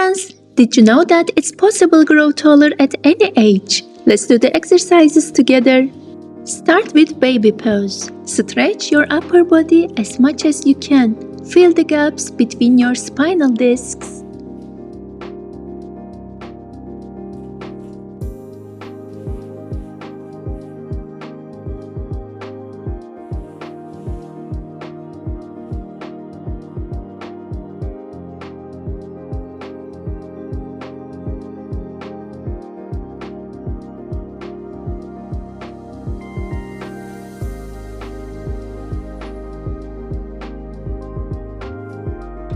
friends, did you know that it's possible to grow taller at any age? Let's do the exercises together. Start with baby pose. Stretch your upper body as much as you can. Fill the gaps between your spinal discs.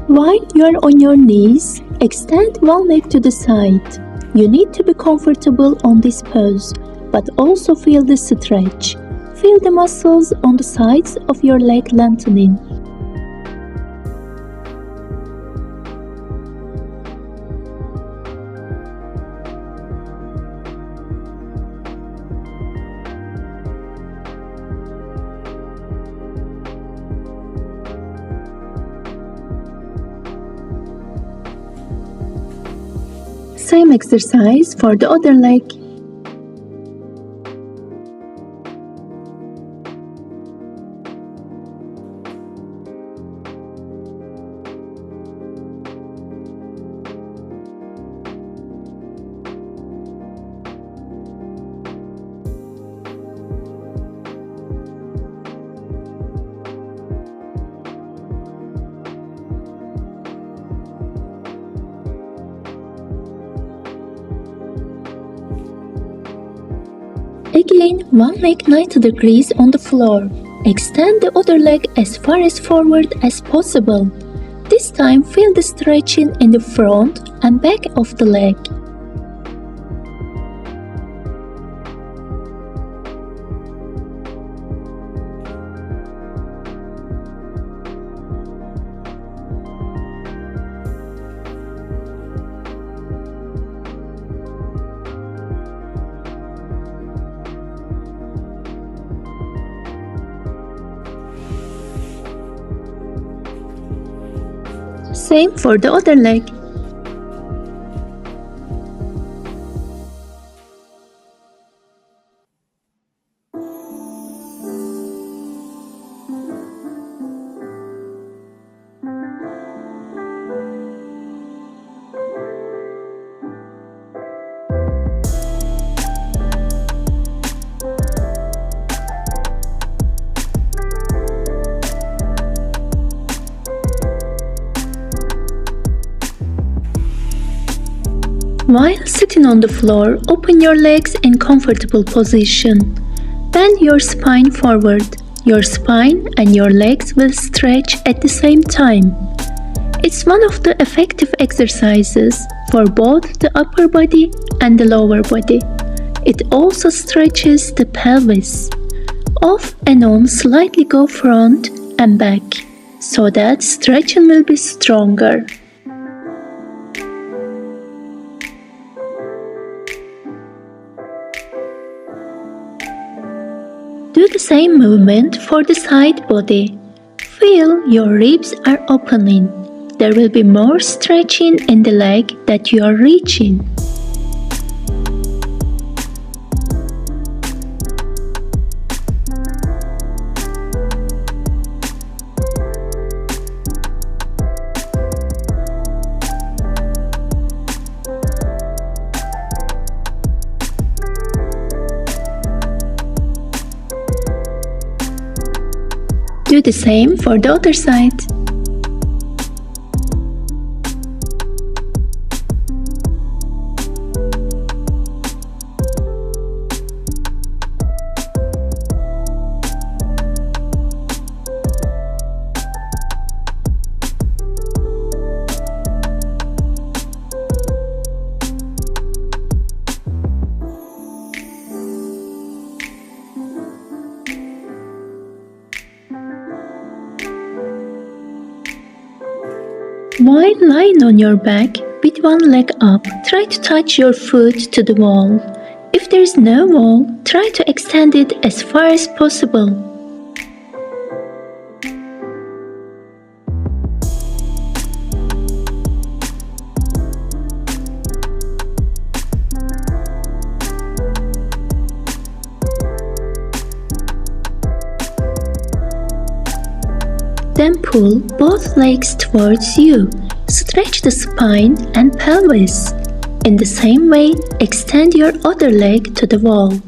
While you're on your knees, extend one leg to the side. You need to be comfortable on this pose, but also feel the stretch. Feel the muscles on the sides of your leg lengthening. Same exercise for the other leg. Again, one leg 90 degrees on the floor. Extend the other leg as far as forward as possible. This time feel the stretching in the front and back of the leg. Same for the other leg. While sitting on the floor, open your legs in comfortable position. Bend your spine forward. Your spine and your legs will stretch at the same time. It's one of the effective exercises for both the upper body and the lower body. It also stretches the pelvis. Off and on, slightly go front and back, so that stretching will be stronger. Do the same movement for the side body. Feel your ribs are opening. There will be more stretching in the leg that you are reaching. Do the same for the other side. While lying on your back with one leg up, try to touch your foot to the wall. If there is no wall, try to extend it as far as possible. Then pull both legs towards you. Stretch the spine and pelvis. In the same way, extend your other leg to the wall.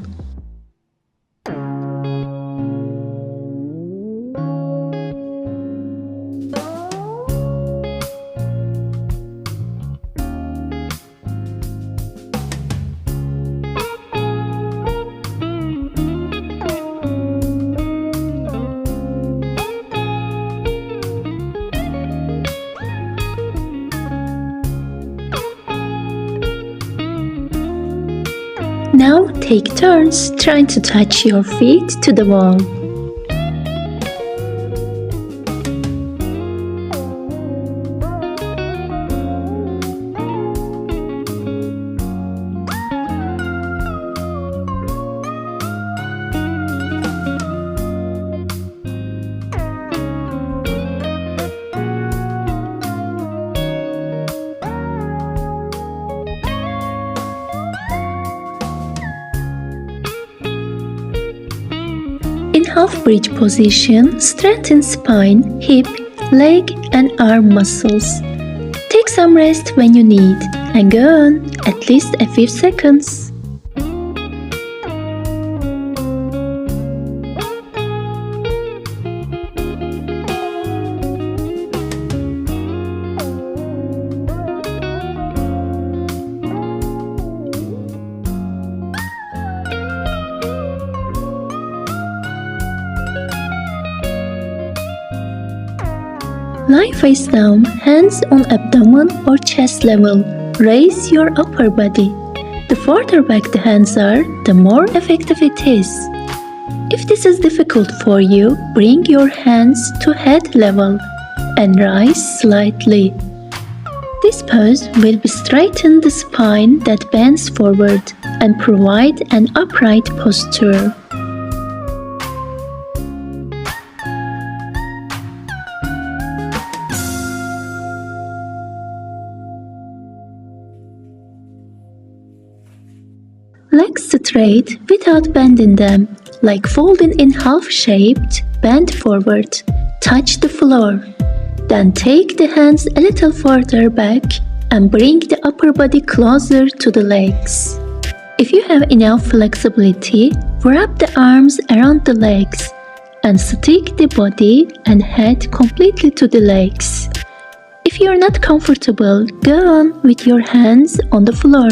Now take turns trying to touch your feet to the wall. In half bridge position, strengthen spine, hip, leg and arm muscles. Take some rest when you need and go on at least a few seconds. Lie face down, hands on abdomen or chest level. Raise your upper body. The further back the hands are, the more effective it is. If this is difficult for you, bring your hands to head level and rise slightly. This pose will straighten the spine that bends forward and provide an upright posture. Legs straight without bending them, like folding in half-shaped, bend forward, touch the floor. Then take the hands a little further back and bring the upper body closer to the legs. If you have enough flexibility, wrap the arms around the legs and stick the body and head completely to the legs. If you are not comfortable, go on with your hands on the floor.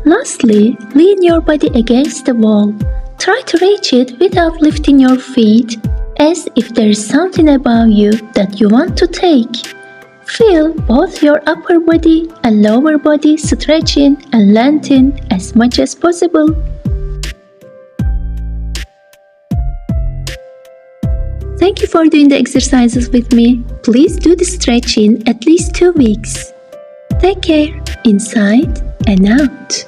Lastly, lean your body against the wall. Try to reach it without lifting your feet, as if there is something above you that you want to take. Feel both your upper body and lower body stretching and lengthening as much as possible. Thank you for doing the exercises with me. Please do the stretching at least 2 weeks. Take care, inside and out.